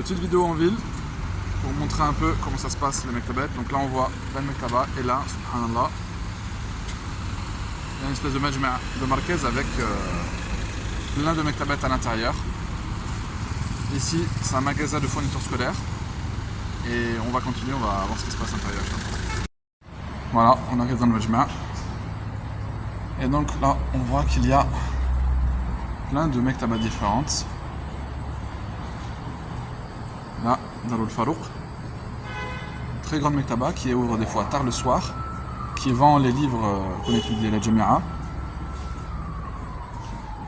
Petite vidéo en ville pour montrer un peu comment ça se passe les mektabet. Donc là on voit plein de mektaba et là, subhanallah, il y a une espèce de majma' de marquez avec plein de mektabet à l'intérieur. Ici c'est un magasin de fournitures scolaires et on va continuer, on va voir ce qui se passe à l'intérieur. Voilà, on arrive dans le majma' et donc là on voit qu'il y a plein de mektaba différentes. Là, Darul Farouk, très grande mektaba qui ouvre des fois tard le soir, qui vend les livres qu'on étudie à la Jami'a.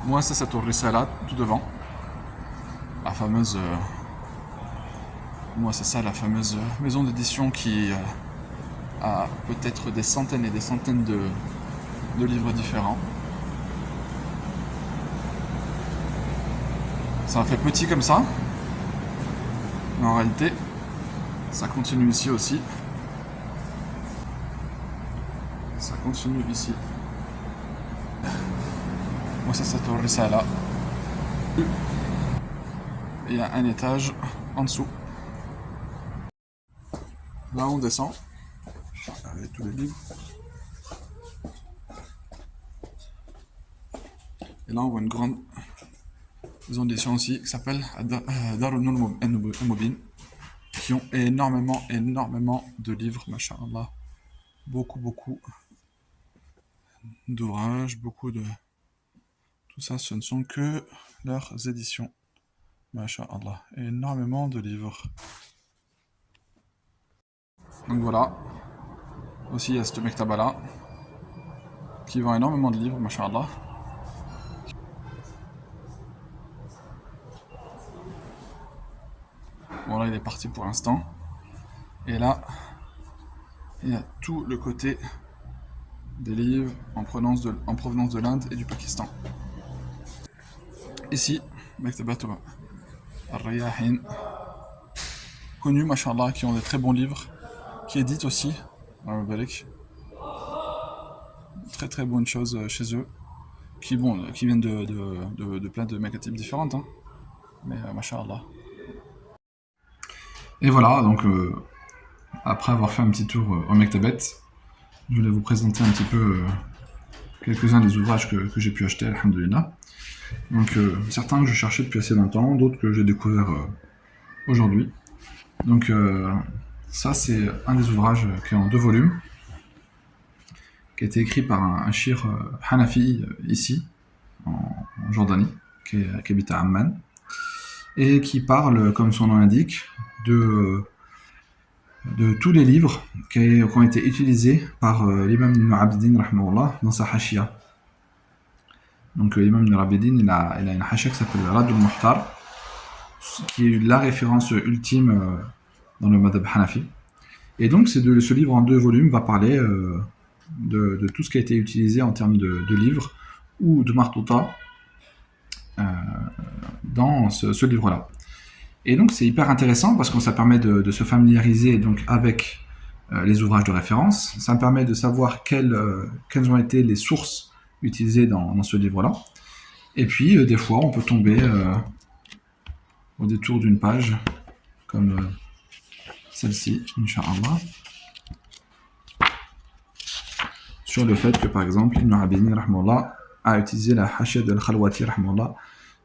Moi, c'est cette Risala tout devant, la fameuse, moi c'est ça, la fameuse maison d'édition qui a peut-être des centaines et des centaines de livres différents. Ça fait petit comme ça. Mais en réalité, ça continue ici aussi. Ça continue ici. Moi, ça tourne ça là. Il y a un étage en dessous. Là, on descend. Avec tous les livres. Et là, on voit une grande maison d'édition aussi qui s'appelle Darul Nour Mubin, qui ont énormément de livres, masha'Allah. Beaucoup d'ouvrages, beaucoup de... Tout ça, ce ne sont que leurs éditions. Masha'Allah. Énormément de livres. Donc voilà. Aussi, il y a cette mektaba là, qui vend énormément de livres, masha'Allah. Bon là, il est parti pour l'instant. Et là, il y a tout le côté des livres en provenance de l'Inde et du Pakistan. Ici, Maktabat Al-Rayahin, connus, mashallah, qui ont des très bons livres, qui éditent aussi, très bonnes choses chez eux, qui viennent de plein de makatib différentes, hein. Mais mashallah. Et voilà, donc après avoir fait un petit tour au Maktabet, je voulais vous présenter un petit peu quelques-uns des ouvrages que j'ai pu acheter, alhamdoulilah. Donc certains que je cherchais depuis assez longtemps, d'autres que j'ai découvert aujourd'hui. Donc ça c'est un des ouvrages qui est en 2 volumes, qui a été écrit par un shir Hanafi ici, en Jordanie, qui habite à Amman, et qui parle, comme son nom l'indique, de tous les livres qui ont été utilisés par l'imam Ibn Abidin rahimahullah dans sa hashia. Donc l'imam Ibn Abidin il a une hashia qui s'appelle Radul Muhtar, qui est la référence ultime dans le madhab Hanafi. Et donc ce livre en 2 volumes va parler de tout ce qui a été utilisé en termes de livres ou de martouta dans ce livre-là. Et donc c'est hyper intéressant parce que ça permet de se familiariser donc avec les ouvrages de référence. Ça me permet de savoir quelles ont été les sources utilisées dans ce livre-là. Et puis des fois on peut tomber au détour d'une page comme celle-ci, Inch'Allah, sur le fait que par exemple Ibn Abidin rahmallah a utilisé la hashia de Al-Khalwati rahmallah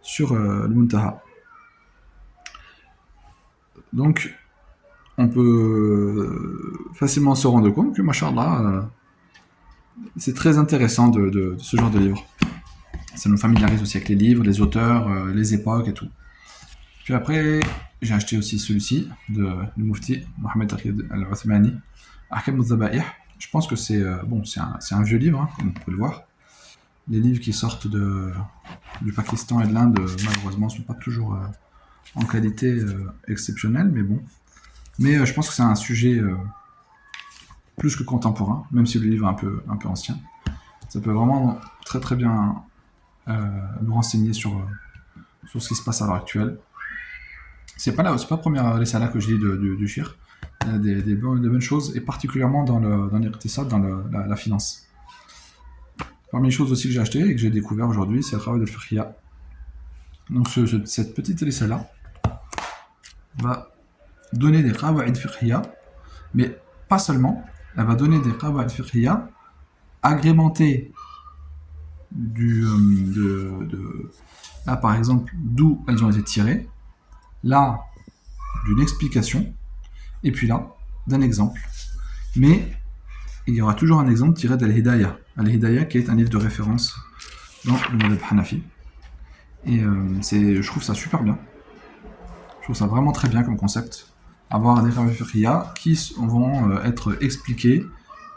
sur le Muntaha. Donc, on peut facilement se rendre compte que, mashallah, c'est très intéressant de ce genre de livre. Ça nous familiarise aussi avec les livres, les auteurs, les époques et tout. Puis après, j'ai acheté aussi celui-ci du Mufti Mohamed Al-Uthmani, Ahkam al-Zaba'ih. Je pense que c'est un vieux livre, hein, comme vous pouvez le voir. Les livres qui sortent du Pakistan et de l'Inde, malheureusement, ne sont pas toujours en qualité exceptionnelle, mais bon. Mais je pense que c'est un sujet plus que contemporain, même si le livre est un peu ancien. Ça peut vraiment très bien nous renseigner sur ce qui se passe à l'heure actuelle. C'est pas la première risala que je lis du shir. Il y a des bonnes choses, et particulièrement dans l'iqtisad, dans la finance. Parmi les choses aussi que j'ai achetées et que j'ai découvert aujourd'hui, c'est le travail de Fiqhiyya. Donc cette petite risala, va donner des qawa'id fiqhiyya, mais pas seulement, elle va donner des qawa'id fiqhiyya agrémentées là par exemple d'où elles ont été tirées, là d'une explication, et puis là d'un exemple. Mais il y aura toujours un exemple tiré d'Al-Hidayah. Al-Hidayah qui est un livre de référence dans le madhab Hanafi. Et je trouve ça super bien. Je trouve ça vraiment très bien comme concept. Avoir des qawa'id fiqhiyya qui vont être expliqués,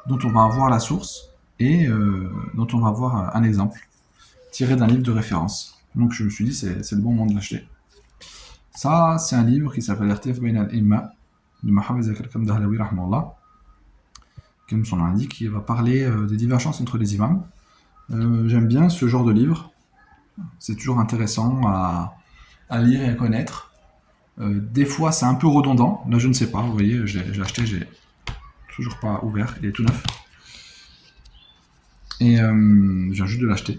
dont on va avoir la source et dont on va avoir un exemple tiré d'un livre de référence. Donc je me suis dit c'est le bon moment de l'acheter. Ça c'est un livre qui s'appelle Irtif Bayn al-Imma de Mohammed Zakir Dahlawi rahmallah, comme son nom l'indique, qui va parler des divergences entre les imams. J'aime bien ce genre de livre. C'est toujours intéressant à lire et à connaître. Des fois c'est un peu redondant. Là je ne sais pas, vous voyez, j'ai acheté, j'ai toujours pas ouvert, il est tout neuf. Et je viens juste de l'acheter.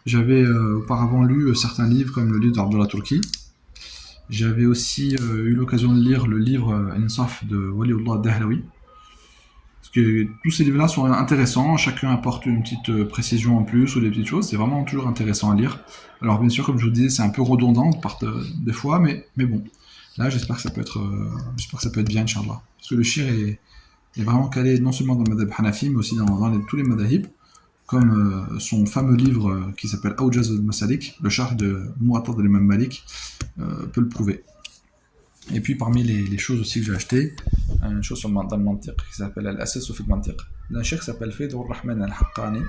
J'avais auparavant lu certains livres comme le livre d'Abdullah Turki. J'avais aussi eu l'occasion de lire le livre Insaf de Waliullah Dahlawi. Parce que tous ces livres-là sont intéressants, chacun apporte une petite précision en plus ou des petites choses, c'est vraiment toujours intéressant à lire. Alors bien sûr, comme je vous disais, c'est un peu redondant des fois, mais bon. Là, j'espère que ça peut être bien, Inch'Allah. Parce que le shir est vraiment calé non seulement dans le madhab Hanafi, mais aussi dans tous les madhahib, comme son fameux livre qui s'appelle Awjaz al-Masalik, le charh de Muwatta de l'imam Malik, peut le prouver. Et puis parmi les choses aussi que j'ai achetées, une chose dans le mantiq qui s'appelle Al-Asas fi al-Mantiq, d'un cheikh qui s'appelle Faydur Rahman al-Haqqani,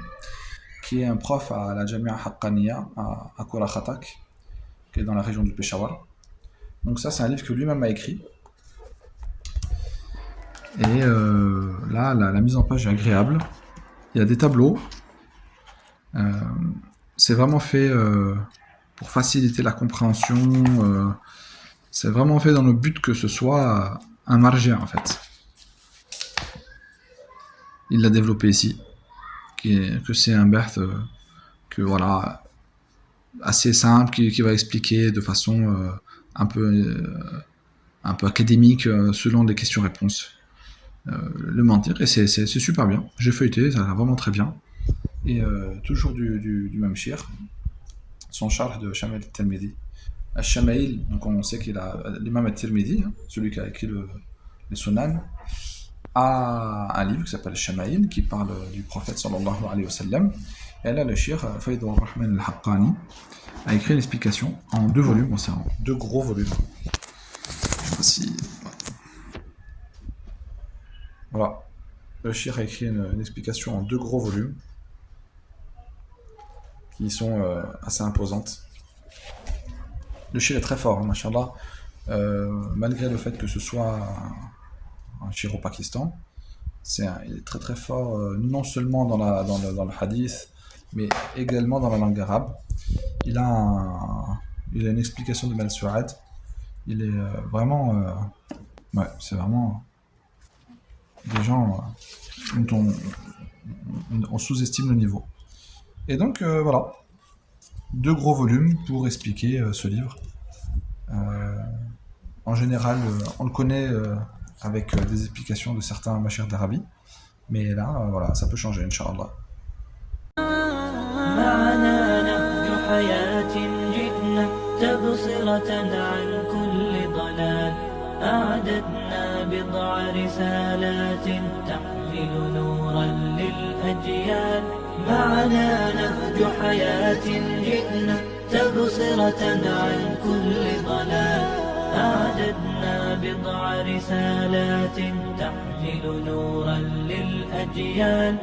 qui est un prof à la Jamia Haqqaniya à Kura Khatak, qui est dans la région du Peshawar. Donc ça c'est un livre que lui-même a écrit. Et là la mise en page est agréable. Il y a des tableaux. C'est vraiment fait pour faciliter la compréhension. C'est vraiment fait dans le but que ce soit un marja en fait. Il l'a développé ici, que c'est un berth que voilà assez simple, qui va expliquer de façon un peu académique selon les questions-réponses. Le mentir, et c'est super bien. J'ai feuilleté, ça va vraiment très bien. Et toujours du même shir, son charh de Shamil al-Tirmidhi. Al-Shamail, donc on sait qu'il a l'imam al-Tirmidhi, celui qui a écrit les Sunan, a un livre qui s'appelle Al-Shamail, qui parle du prophète sallallahu alayhi wa sallam. Et là, le shir Faydur Rahman al-Haqqani a écrit une explication en 2 volumes, bon, c'est en 2 gros volumes. Je sais pas si. Voilà. Le shir a écrit une explication en 2 gros volumes qui sont assez imposantes. Le shir est très fort, hein, mashallah. Malgré le fait que ce soit un shir au Pakistan, il est très très fort, non seulement dans le hadith, mais également dans la langue arabe. Il a une explication de Mal-Su'ad. Il est vraiment... ouais, c'est vraiment des gens dont on sous-estime le niveau. Et donc, voilà. 2 gros volumes pour expliquer ce livre. En général, on le connaît avec des explications de certains mashayikh d'Arabie. Mais là, voilà, ça peut changer, Inch'Allah. أعددنا بضع رسالات تحمل نورا للأجيال معنا نهج حياة جئنا تبصرة عن كل ضلال أعددنا بضع رسالات تحمل نورا للأجيال